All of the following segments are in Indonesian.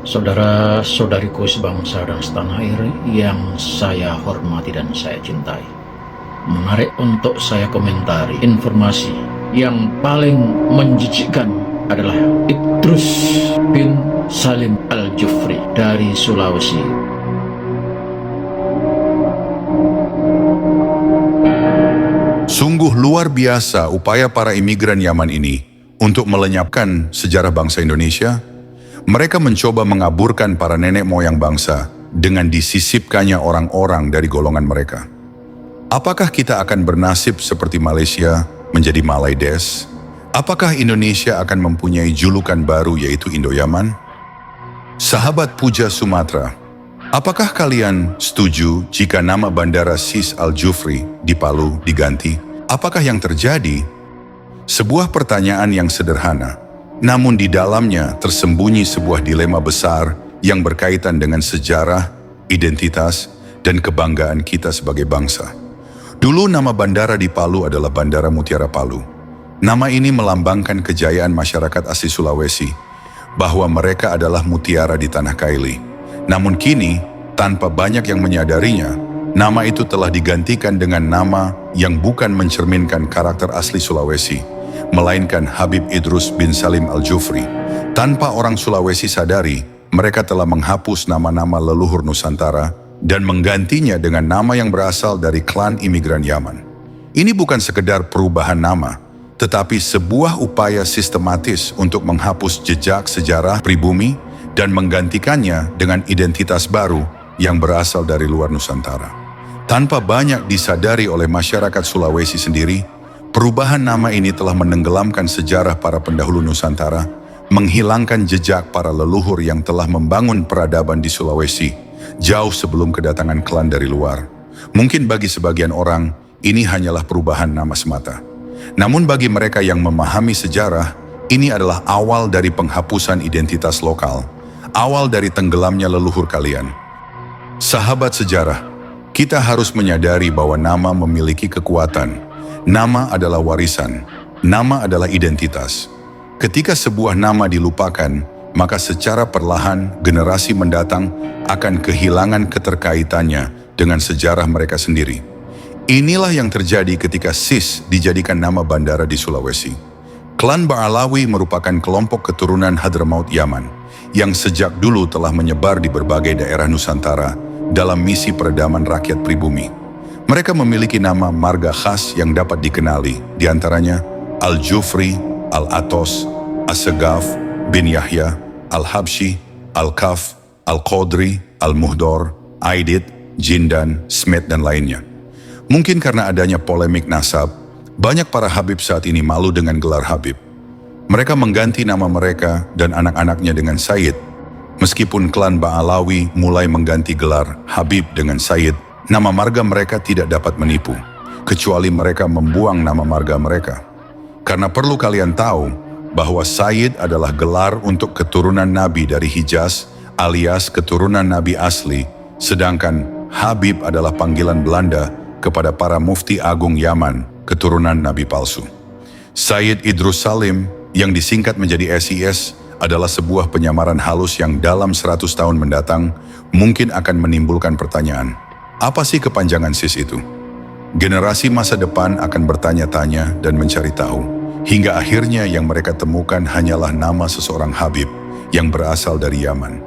Saudara-saudariku sebangsa dan setanah air yang saya hormati dan saya cintai, menarik untuk saya komentari informasi yang paling menjijikkan adalah Idrus bin Salim Al-Jufri dari Sulawesi. Sungguh luar biasa upaya para imigran Yaman ini untuk melenyapkan sejarah bangsa Indonesia. Mereka mencoba mengaburkan para nenek moyang bangsa dengan disisipkannya orang-orang dari golongan mereka. Apakah kita akan bernasib seperti Malaysia menjadi Malaides? Apakah Indonesia akan mempunyai julukan baru yaitu Indo-Yaman? Sahabat Puja Sumatera, apakah kalian setuju jika nama Bandara Sis Al-Jufri di Palu diganti? Apakah yang terjadi? Sebuah pertanyaan yang sederhana, namun di dalamnya tersembunyi sebuah dilema besar yang berkaitan dengan sejarah, identitas, dan kebanggaan kita sebagai bangsa. Dulu nama bandara di Palu adalah Bandara Mutiara Palu. Nama ini melambangkan kejayaan masyarakat asli Sulawesi, bahwa mereka adalah mutiara di tanah Kaili. Namun kini, tanpa banyak yang menyadarinya, nama itu telah digantikan dengan nama yang bukan mencerminkan karakter asli Sulawesi, melainkan Habib Idrus bin Salim Al-Jufri. Tanpa orang Sulawesi sadari, mereka telah menghapus nama-nama leluhur Nusantara dan menggantinya dengan nama yang berasal dari klan imigran Yaman. Ini bukan sekedar perubahan nama, tetapi sebuah upaya sistematis untuk menghapus jejak sejarah pribumi dan menggantikannya dengan identitas baru yang berasal dari luar Nusantara. Tanpa banyak disadari oleh masyarakat Sulawesi sendiri, perubahan nama ini telah menenggelamkan sejarah para pendahulu Nusantara, menghilangkan jejak para leluhur yang telah membangun peradaban di Sulawesi, jauh sebelum kedatangan klan dari luar. Mungkin bagi sebagian orang, ini hanyalah perubahan nama semata. Namun bagi mereka yang memahami sejarah, ini adalah awal dari penghapusan identitas lokal, awal dari tenggelamnya leluhur kalian. Sahabat sejarah, kita harus menyadari bahwa nama memiliki kekuatan. Nama adalah warisan, nama adalah identitas. Ketika sebuah nama dilupakan, maka secara perlahan generasi mendatang akan kehilangan keterkaitannya dengan sejarah mereka sendiri. Inilah yang terjadi ketika SIS dijadikan nama bandara di Sulawesi. Klan Ba'alawi merupakan kelompok keturunan Hadramaut Yaman yang sejak dulu telah menyebar di berbagai daerah Nusantara dalam misi peredaman rakyat pribumi. Mereka memiliki nama marga khas yang dapat dikenali, diantaranya Al-Jufri, Al-Atos, As-Segaf, bin Yahya, Al-Habshi, Al-Kaf, Al-Qadri, Al-Muhdor, Aidit, Jindan, Smet, dan lainnya. Mungkin karena adanya polemik nasab, banyak para Habib saat ini malu dengan gelar Habib. Mereka mengganti nama mereka dan anak-anaknya dengan Sayyid. Meskipun klan Ba'alawi mulai mengganti gelar Habib dengan Sayyid, nama marga mereka tidak dapat menipu, kecuali mereka membuang nama marga mereka. Karena perlu kalian tahu bahwa Sayyid adalah gelar untuk keturunan Nabi dari Hijaz, alias keturunan Nabi asli, sedangkan Habib adalah panggilan Belanda kepada para mufti agung Yaman, keturunan Nabi palsu. Sayyid Idrus Salim, yang disingkat menjadi SIS, adalah sebuah penyamaran halus yang dalam 100 tahun mendatang mungkin akan menimbulkan pertanyaan. Apa sih kepanjangan SIS itu? Generasi masa depan akan bertanya-tanya dan mencari tahu, hingga akhirnya yang mereka temukan hanyalah nama seseorang Habib yang berasal dari Yaman.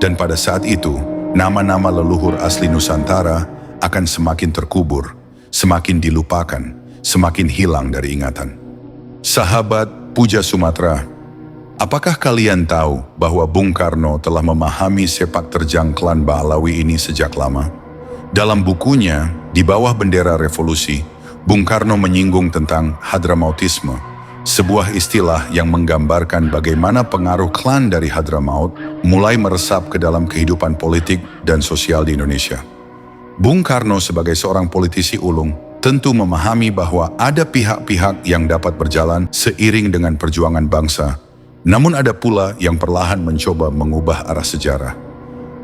Dan pada saat itu, nama-nama leluhur asli Nusantara akan semakin terkubur, semakin dilupakan, semakin hilang dari ingatan. Sahabat Puja Sumatera, apakah kalian tahu bahwa Bung Karno telah memahami sepak terjang klan Ba'alawi ini sejak lama? Dalam bukunya, Di Bawah Bendera Revolusi, Bung Karno menyinggung tentang Hadramautisme, sebuah istilah yang menggambarkan bagaimana pengaruh klan dari Hadramaut mulai meresap ke dalam kehidupan politik dan sosial di Indonesia. Bung Karno sebagai seorang politisi ulung tentu memahami bahwa ada pihak-pihak yang dapat berjalan seiring dengan perjuangan bangsa, namun ada pula yang perlahan mencoba mengubah arah sejarah.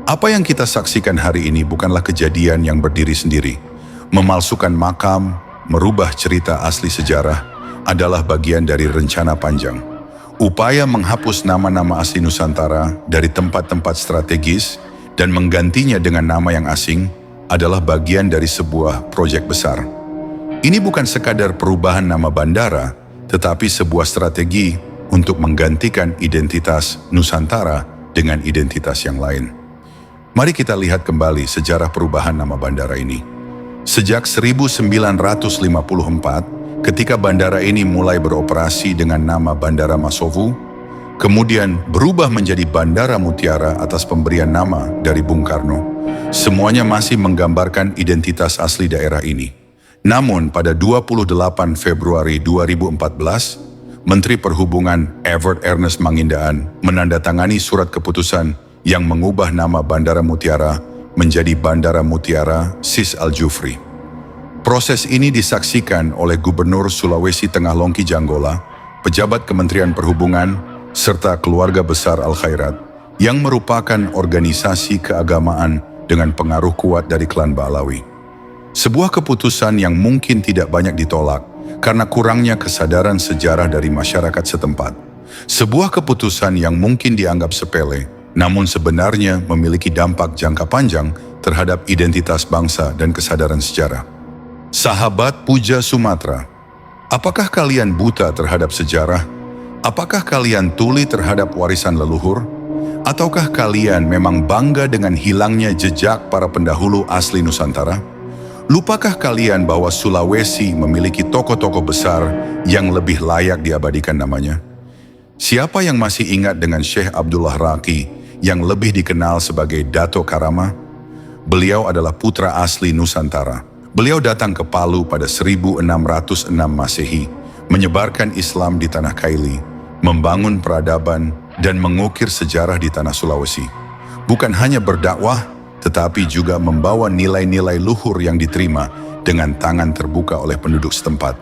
Apa yang kita saksikan hari ini bukanlah kejadian yang berdiri sendiri. Memalsukan makam, merubah cerita asli sejarah adalah bagian dari rencana panjang. Upaya menghapus nama-nama asli Nusantara dari tempat-tempat strategis dan menggantinya dengan nama yang asing adalah bagian dari sebuah proyek besar. Ini bukan sekadar perubahan nama bandara, tetapi sebuah strategi untuk menggantikan identitas Nusantara dengan identitas yang lain. Mari kita lihat kembali sejarah perubahan nama bandara ini. Sejak 1954, ketika bandara ini mulai beroperasi dengan nama Bandara Masovu, kemudian berubah menjadi Bandara Mutiara atas pemberian nama dari Bung Karno, semuanya masih menggambarkan identitas asli daerah ini. Namun pada 28 Februari 2014, Menteri Perhubungan Evert Ernest Mangindaan menandatangani surat keputusan yang mengubah nama Bandara Mutiara menjadi Bandara Mutiara Sis Al Jufri. Proses ini disaksikan oleh Gubernur Sulawesi Tengah Longki Janggola, pejabat Kementerian Perhubungan, serta keluarga besar Al Khairat, yang merupakan organisasi keagamaan dengan pengaruh kuat dari klan Ba'alawi. Sebuah keputusan yang mungkin tidak banyak ditolak karena kurangnya kesadaran sejarah dari masyarakat setempat. Sebuah keputusan yang mungkin dianggap sepele, namun sebenarnya memiliki dampak jangka panjang terhadap identitas bangsa dan kesadaran sejarah. Sahabat Puja Sumatera, apakah kalian buta terhadap sejarah? Apakah kalian tuli terhadap warisan leluhur? Ataukah kalian memang bangga dengan hilangnya jejak para pendahulu asli Nusantara? Lupakah kalian bahwa Sulawesi memiliki tokoh-tokoh besar yang lebih layak diabadikan namanya? Siapa yang masih ingat dengan Syekh Abdullah Raqi yang lebih dikenal sebagai Dato Karama? Beliau adalah putra asli Nusantara. Beliau datang ke Palu pada 1606 Masehi, menyebarkan Islam di Tanah Kaili, membangun peradaban, dan mengukir sejarah di Tanah Sulawesi. Bukan hanya berdakwah, tetapi juga membawa nilai-nilai luhur yang diterima dengan tangan terbuka oleh penduduk setempat.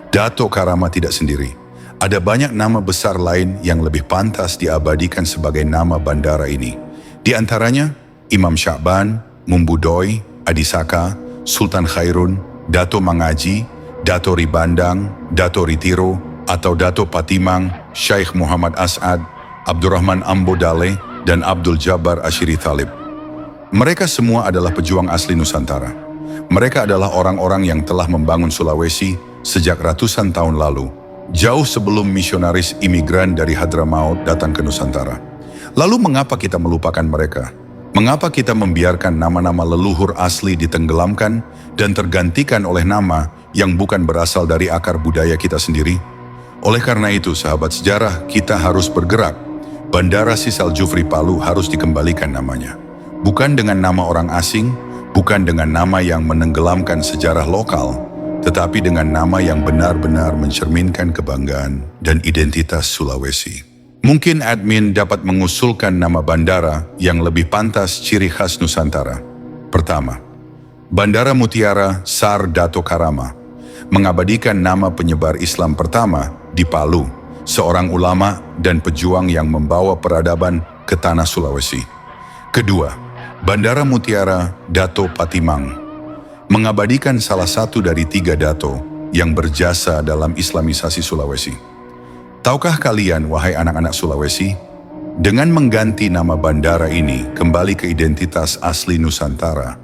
Dato Karama tidak sendiri. Ada banyak nama besar lain yang lebih pantas diabadikan sebagai nama bandara ini. Di antaranya, Imam Sya'ban, Mumbudoy, Adisaka, Sultan Khairun, Dato Mangaji, Dato Ribandang, Dato Ritiro, atau Dato Patimang, Syekh Muhammad As'ad, Abdurrahman Ambodale, dan Abdul Jabbar Ashiri Thalib. Mereka semua adalah pejuang asli Nusantara. Mereka adalah orang-orang yang telah membangun Sulawesi sejak ratusan tahun lalu, jauh sebelum misionaris imigran dari Hadramaut datang ke Nusantara. Lalu mengapa kita melupakan mereka? Mengapa kita membiarkan nama-nama leluhur asli ditenggelamkan dan tergantikan oleh nama yang bukan berasal dari akar budaya kita sendiri? Oleh karena itu, sahabat sejarah, kita harus bergerak. Bandara Sis Al Jufri Palu harus dikembalikan namanya. Bukan dengan nama orang asing, bukan dengan nama yang menenggelamkan sejarah lokal, tetapi dengan nama yang benar-benar mencerminkan kebanggaan dan identitas Sulawesi. Mungkin admin dapat mengusulkan nama bandara yang lebih pantas ciri khas Nusantara. Pertama, Bandara Mutiara Sar Dato Karama, mengabadikan nama penyebar Islam pertama di Palu, seorang ulama dan pejuang yang membawa peradaban ke tanah Sulawesi. Kedua, Bandara Mutiara Dato Patimang, mengabadikan salah satu dari 3 dato yang berjasa dalam Islamisasi Sulawesi. Tahukah kalian, wahai anak-anak Sulawesi, dengan mengganti nama bandara ini kembali ke identitas asli Nusantara,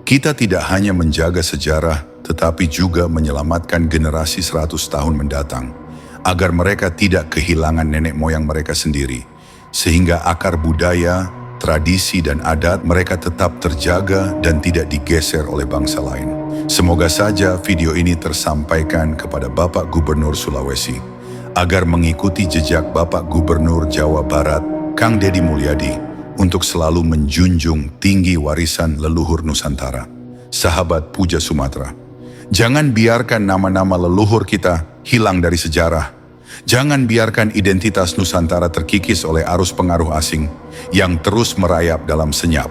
kita tidak hanya menjaga sejarah, tetapi juga menyelamatkan generasi 100 tahun mendatang, agar mereka tidak kehilangan nenek moyang mereka sendiri, sehingga akar budaya, tradisi, dan adat mereka tetap terjaga dan tidak digeser oleh bangsa lain. Semoga saja video ini tersampaikan kepada Bapak Gubernur Sulawesi, agar mengikuti jejak Bapak Gubernur Jawa Barat, Kang Deddy Mulyadi, untuk selalu menjunjung tinggi warisan leluhur Nusantara. Sahabat Puja Sumatera, jangan biarkan nama-nama leluhur kita hilang dari sejarah. Jangan biarkan identitas Nusantara terkikis oleh arus pengaruh asing yang terus merayap dalam senyap.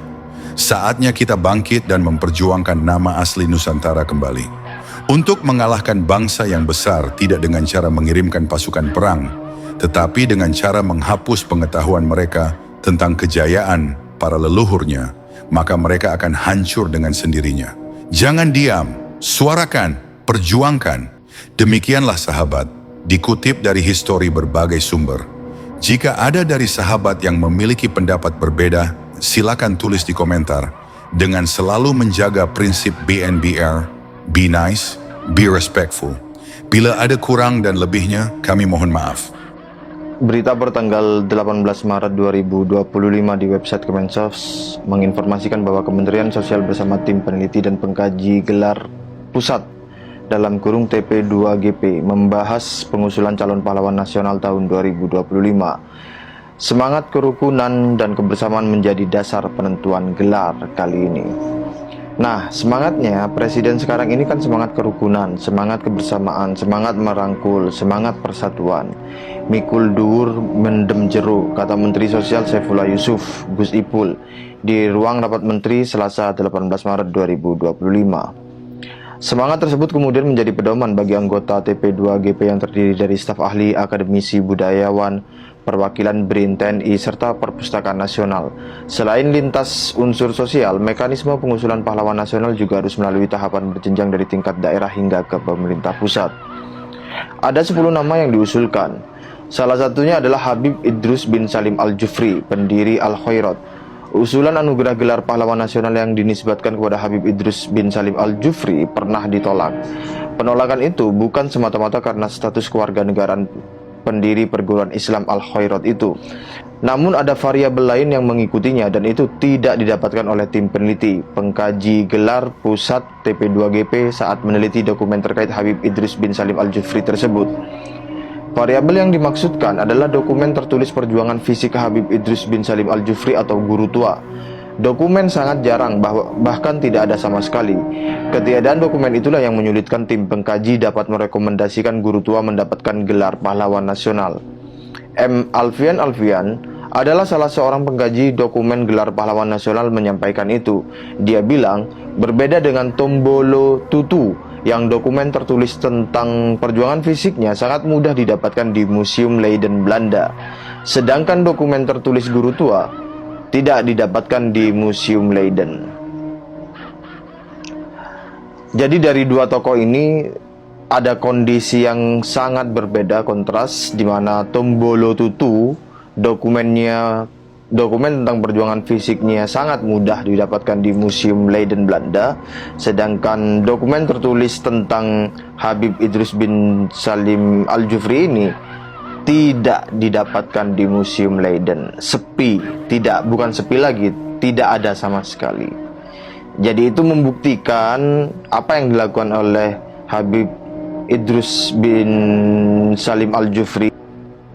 Saatnya kita bangkit dan memperjuangkan nama asli Nusantara kembali. Untuk mengalahkan bangsa yang besar tidak dengan cara mengirimkan pasukan perang, tetapi dengan cara menghapus pengetahuan mereka tentang kejayaan para leluhurnya, maka mereka akan hancur dengan sendirinya. Jangan diam, suarakan, perjuangkan. Demikianlah sahabat, dikutip dari histori berbagai sumber. Jika ada dari sahabat yang memiliki pendapat berbeda, silakan tulis di komentar dengan selalu menjaga prinsip BNBR, be nice, be respectful. Bila ada kurang dan lebihnya, kami mohon maaf. Berita bertanggal 18 Maret 2025 di website Kemensos menginformasikan bahwa Kementerian Sosial bersama tim peneliti dan pengkaji gelar pusat dalam kurung TP2GP membahas pengusulan calon pahlawan nasional tahun 2025. Semangat kerukunan dan kebersamaan menjadi dasar penentuan gelar kali ini. Nah, semangatnya Presiden sekarang ini kan semangat kerukunan, semangat kebersamaan, semangat merangkul, semangat persatuan. Mikul dhuwur mendem jero, kata Menteri Sosial Saifullah Yusuf, Gus Ipul, di ruang rapat Menteri Selasa 18 Maret 2025. Semangat tersebut kemudian menjadi pedoman bagi anggota TP2GP yang terdiri dari staf ahli, akademisi, budayawan, perwakilan BRIN, TNI, serta Perpustakaan Nasional. Selain lintas unsur sosial, mekanisme pengusulan pahlawan nasional juga harus melalui tahapan berjenjang dari tingkat daerah hingga ke pemerintah pusat. Ada 10 nama yang diusulkan. Salah satunya adalah Habib Idrus bin Salim Al-Jufri, pendiri Al-Khairat. Usulan anugerah gelar pahlawan nasional yang dinisbatkan kepada Habib Idrus bin Salim Al-Jufri pernah ditolak. Penolakan itu bukan semata-mata karena status kewarganegaraan pendiri perguruan Islam Al-Khairat itu. Namun ada variabel lain yang mengikutinya dan itu tidak didapatkan oleh tim peneliti, pengkaji gelar pusat TP2GP saat meneliti dokumen terkait Habib Idrus bin Salim Al-Jufri tersebut. Variabel yang dimaksudkan adalah dokumen tertulis perjuangan fisik Habib Idrus bin Salim Al-Jufri atau guru tua. Dokumen sangat jarang, bahkan tidak ada sama sekali. Ketiadaan dokumen itulah yang menyulitkan tim pengkaji dapat merekomendasikan guru tua mendapatkan gelar pahlawan nasional. M. Alfian adalah salah seorang pengkaji dokumen gelar pahlawan nasional menyampaikan itu. Dia bilang, berbeda dengan Tombolo Tutu, yang dokumen tertulis tentang perjuangan fisiknya sangat mudah didapatkan di Museum Leiden, Belanda. Sedangkan dokumen tertulis guru tua tidak didapatkan di Museum Leiden. Jadi dari dua tokoh ini ada kondisi yang sangat berbeda, kontras, di mana Tombolo Tutu dokumen tentang perjuangan fisiknya sangat mudah didapatkan di Museum Leiden, Belanda. Sedangkan dokumen tertulis tentang Habib Idrus bin Salim Al-Jufri ini tidak didapatkan di Museum Leiden. Sepi, bukan sepi lagi, tidak ada sama sekali. Jadi itu membuktikan apa yang dilakukan oleh Habib Idrus bin Salim Al-Jufri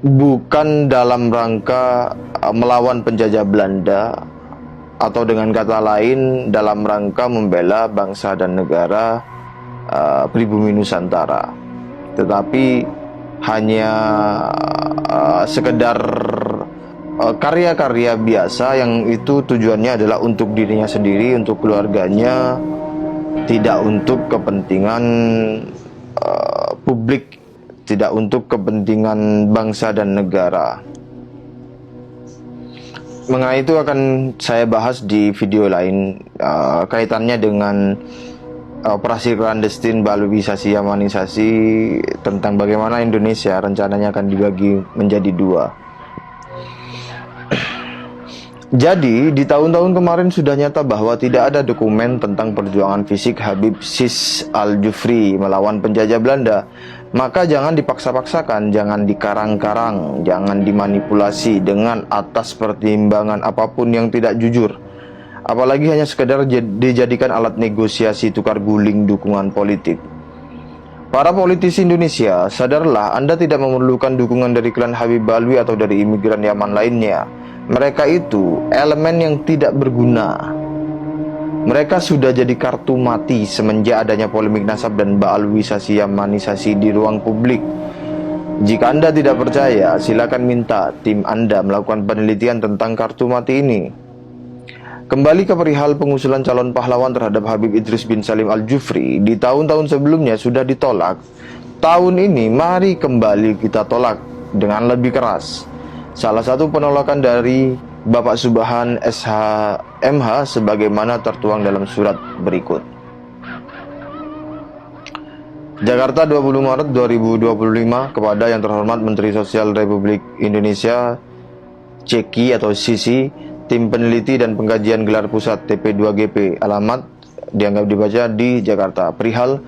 bukan dalam rangka melawan penjajah Belanda, atau dengan kata lain dalam rangka membela bangsa dan negara pribumi Nusantara, tetapi hanya sekedar karya-karya biasa yang itu tujuannya adalah untuk dirinya sendiri, untuk keluarganya, tidak untuk kepentingan publik, tidak untuk kepentingan bangsa dan negara. Mengenai itu akan saya bahas di video lain, kaitannya dengan operasi clandestine, baluisasi, yamanisasi, tentang bagaimana Indonesia rencananya akan dibagi menjadi dua. Jadi, di tahun-tahun kemarin sudah nyata bahwa tidak ada dokumen tentang perjuangan fisik Habib Sis Al-Jufri melawan penjajah Belanda. Maka jangan dipaksa-paksakan, jangan dikarang-karang, jangan dimanipulasi dengan atas pertimbangan apapun yang tidak jujur. Apalagi hanya sekedar dijadikan alat negosiasi tukar guling dukungan politik. Para politisi Indonesia, sadarlah Anda tidak memerlukan dukungan dari klan Habib Alwi atau dari imigran Yaman lainnya. Mereka itu elemen yang tidak berguna. Mereka sudah jadi kartu mati semenjak adanya polemik nasab dan baalwisasi yamanisasi di ruang publik. Jika Anda tidak percaya, silakan minta tim Anda melakukan penelitian tentang kartu mati ini. Kembali ke perihal pengusulan calon pahlawan terhadap Habib Idrus bin Salim Al-Jufri, di tahun-tahun sebelumnya sudah ditolak. Tahun ini mari kembali kita tolak dengan lebih keras. Salah satu penolakan dari Bapak Subhan SHMH sebagaimana tertuang dalam surat berikut. Jakarta 20 Maret 2025 kepada yang terhormat Menteri Sosial Republik Indonesia Ceki atau Sisi, Tim Peneliti dan Pengkajian Gelar Pusat TP2GP, alamat dianggap dibaca di Jakarta, perihal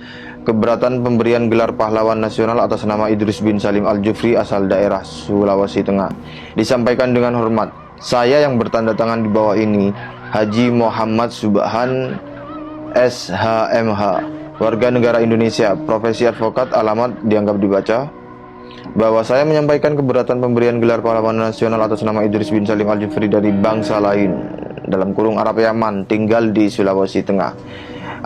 keberatan pemberian gelar pahlawan nasional atas nama Idrus bin Salim Al-Jufri asal daerah Sulawesi Tengah. Disampaikan dengan hormat, saya yang bertanda tangan di bawah ini, Haji Muhammad Subhan SHMH, warga negara Indonesia, profesi advokat, alamat dianggap dibaca, bahwa saya menyampaikan keberatan pemberian gelar pahlawan nasional atas nama Idrus bin Salim Al-Jufri dari bangsa lain, dalam kurung Arab Yaman, tinggal di Sulawesi Tengah.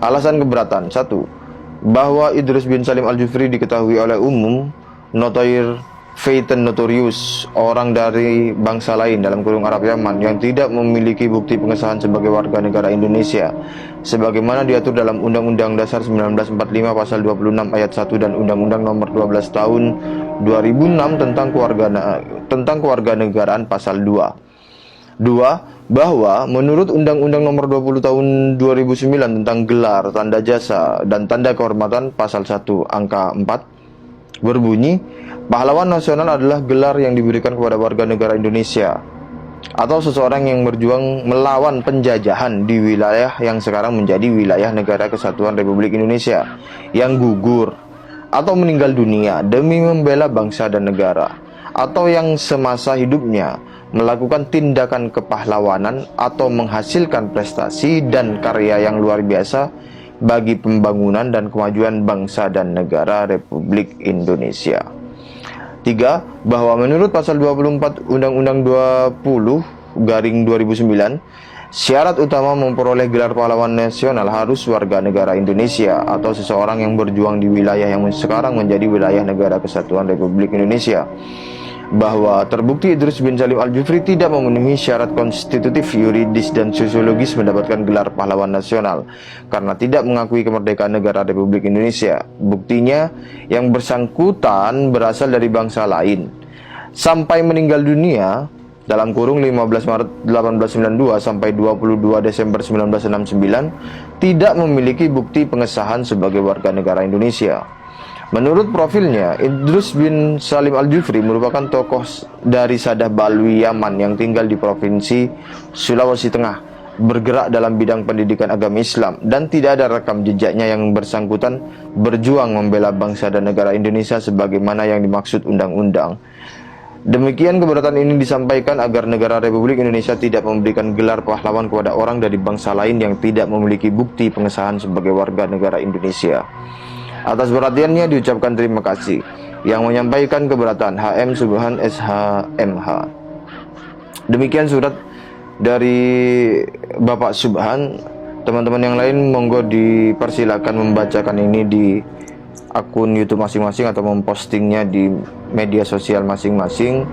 Alasan keberatan: 1. Bahwa Idrus bin Salim Al-Jufri diketahui oleh umum, notoir feiten notorius, orang dari bangsa lain, dalam kurung Arab Yaman, yang tidak memiliki bukti pengesahan sebagai warga negara Indonesia sebagaimana diatur dalam Undang-Undang Dasar 1945 Pasal 26 Ayat 1 dan Undang-Undang Nomor 12 Tahun 2006 tentang kewarganegaraan Pasal 2. 2. Bahwa menurut Undang-Undang Nomor 20 Tahun 2009 tentang gelar, tanda jasa, dan tanda kehormatan Pasal 1 Angka 4 berbunyi, pahlawan nasional adalah gelar yang diberikan kepada warga negara Indonesia atau seseorang yang berjuang melawan penjajahan di wilayah yang sekarang menjadi wilayah Negara Kesatuan Republik Indonesia, yang gugur atau meninggal dunia demi membela bangsa dan negara, atau yang semasa hidupnya melakukan tindakan kepahlawanan atau menghasilkan prestasi dan karya yang luar biasa bagi pembangunan dan kemajuan bangsa dan negara Republik Indonesia. 3. Bahwa menurut Pasal 24 Undang-Undang 20/2009, syarat utama memperoleh gelar pahlawan nasional harus warga negara Indonesia atau seseorang yang berjuang di wilayah yang sekarang menjadi wilayah Negara Kesatuan Republik Indonesia. Bahwa terbukti Idrus bin Salim Al-Jufri tidak memenuhi syarat konstitutif, yuridis, dan sosiologis mendapatkan gelar pahlawan nasional karena tidak mengakui kemerdekaan negara Republik Indonesia. Buktinya, yang bersangkutan berasal dari bangsa lain. Sampai meninggal dunia, dalam kurung 15 Maret 1892 sampai 22 Desember 1969, tidak memiliki bukti pengesahan sebagai warga negara Indonesia. Menurut profilnya, Idrus bin Salim Al-Jufri merupakan tokoh dari Sadah Balwi Yaman yang tinggal di Provinsi Sulawesi Tengah, bergerak dalam bidang pendidikan agama Islam, dan tidak ada rekam jejaknya yang bersangkutan berjuang membela bangsa dan negara Indonesia sebagaimana yang dimaksud undang-undang. Demikian keberatan ini disampaikan agar negara Republik Indonesia tidak memberikan gelar pahlawan kepada orang dari bangsa lain yang tidak memiliki bukti pengesahan sebagai warga negara Indonesia. Atas perhatiannya diucapkan terima kasih. Yang menyampaikan keberatan, HM Subhan SHMH. Demikian surat dari Bapak Subhan. Teman-teman yang lain monggo dipersilakan membacakan ini di akun YouTube masing-masing atau mempostingnya di media sosial masing-masing.